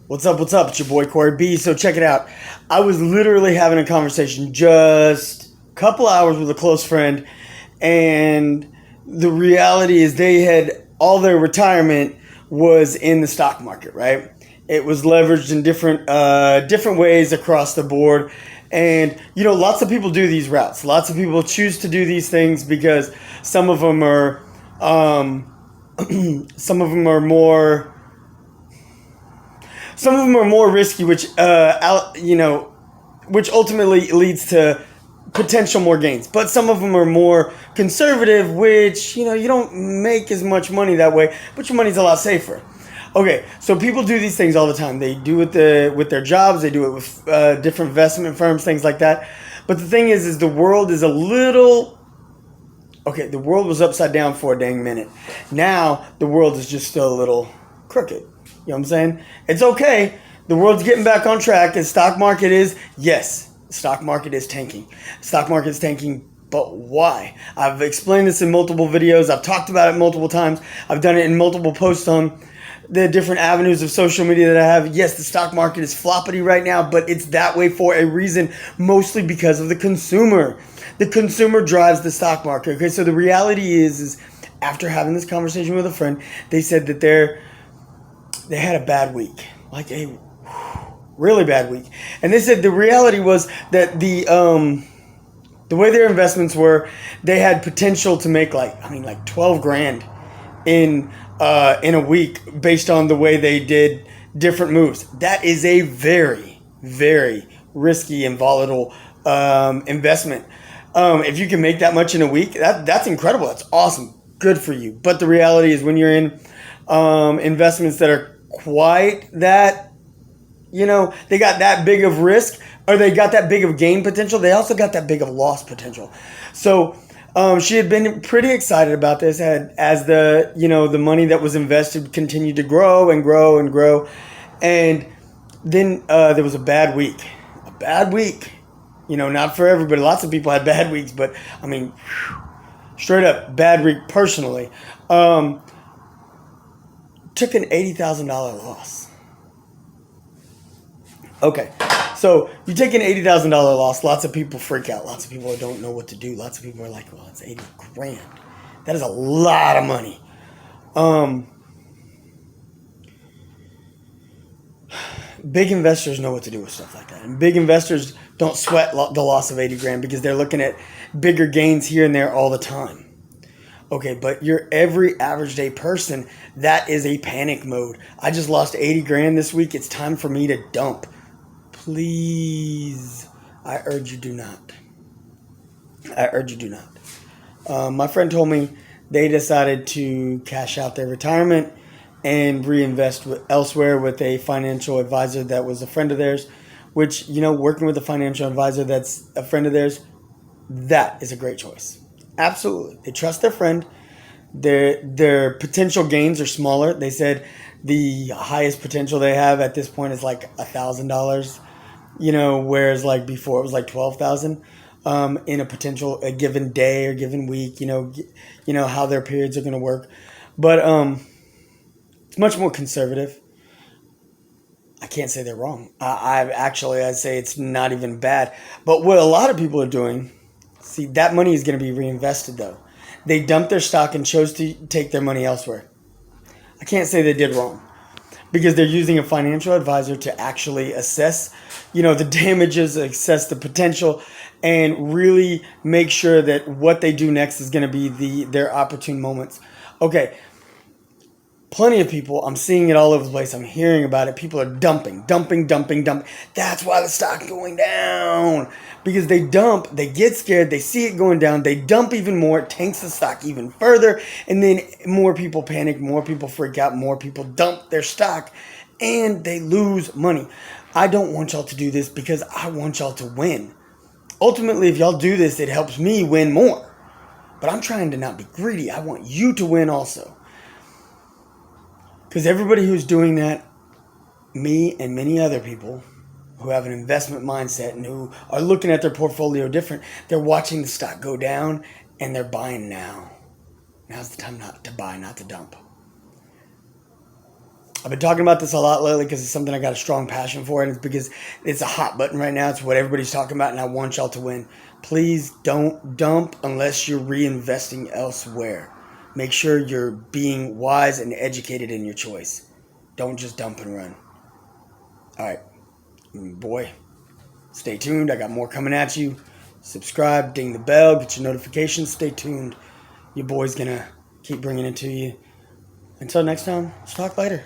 What's up? What's up? It's your boy Corey B. So check it out. I was literally having a conversation just a couple hours with a close friend, and the reality is they had all their retirement was in the stock market, right? It was leveraged in different ways across the board. And lots of people do these routes. Lots of people choose to do these things because some of them are some of them are more risky, which which ultimately leads to potential more gains. But some of them are more conservative, which you don't make as much money that way, but your money's a lot safer. Okay, so people do these things all the time. They do it with their jobs. They do it with different investment firms, things like that. But the thing is the world is a little... Okay, the world was upside down for a dang minute. Now, the world is just still a little crooked. You know what I'm saying? It's okay. The world's getting back on track. The stock market is... Yes, the stock market is tanking. Stock market is tanking, but why? I've explained this in multiple videos. I've talked about it multiple times. I've done it in multiple posts on the different avenues of social media that I have. Yes, the stock market is floppity right now, but it's that way for a reason, mostly because of the consumer. The consumer drives the stock market. Okay, so the reality is after having this conversation with a friend, they said that they had a bad week, like a really bad week. And they said the reality was that the way their investments were, they had potential to make like 12 grand in a week based on the way they did different moves. That is a very, very risky and volatile investment. If you can make that much in a week, that's incredible. That's awesome. Good for you. But the reality is when you're in investments that are quite that, they got that big of risk, or they got that big of gain potential, they also got that big of loss potential. So she had been pretty excited about this as the money that was invested continued to grow and grow and grow. And then there was a bad week. A bad week. Not for everybody. Lots of people had bad weeks, but I mean, straight up bad week personally. Took an $80,000 loss. Okay, so you take an $80,000 loss. Lots of people freak out. Lots of people don't know what to do. Lots of people are like, well, it's 80 grand. That is a lot of money. Big investors know what to do with stuff like that. And big investors don't sweat the loss of 80 grand because they're looking at bigger gains here and there all the time. Okay, but your every average day person, that is a panic mode. I just lost 80 grand this week. It's time for me to dump. Please, I urge you do not. I urge you do not. My friend told me they decided to cash out their retirement and reinvest elsewhere with a financial advisor that was a friend of theirs, which, working with a financial advisor that's a friend of theirs, that is a great choice. Absolutely. They trust their friend. Their potential gains are smaller. They said the highest potential they have at this point is like $1,000, whereas like before it was like 12,000 in a given day or given week, how their periods are going to work. But it's much more conservative. I can't say they're wrong. I'd say it's not even bad. But what a lot of people are doing, see, that money is going to be reinvested though. They dumped their stock and chose to take their money elsewhere. I can't say they did wrong because they're using a financial advisor to actually assess, the damages, assess the potential, and really make sure that what they do next is going to be their opportune moments. Okay. Plenty of people, I'm seeing it all over the place. I'm hearing about it. People are dumping. That's why the stock's going down. Because they dump, they get scared, they see it going down, they dump even more, it tanks the stock even further, and then more people panic, more people freak out, more people dump their stock, and they lose money. I don't want y'all to do this because I want y'all to win. Ultimately, if y'all do this, it helps me win more. But I'm trying to not be greedy. I want you to win also. Because everybody who's doing that, me and many other people who have an investment mindset and who are looking at their portfolio different, they're watching the stock go down and they're buying now. Now's the time not to buy, not to dump. I've been talking about this a lot lately because it's something I got a strong passion for, and it's because it's a hot button right now. It's what everybody's talking about, and I want y'all to win. Please don't dump unless you're reinvesting elsewhere. Make sure you're being wise and educated in your choice. Don't just dump and run. All right, boy, stay tuned. I got more coming at you. Subscribe, ding the bell, get your notifications. Stay tuned. Your boy's going to keep bringing it to you. Until next time, let's talk later.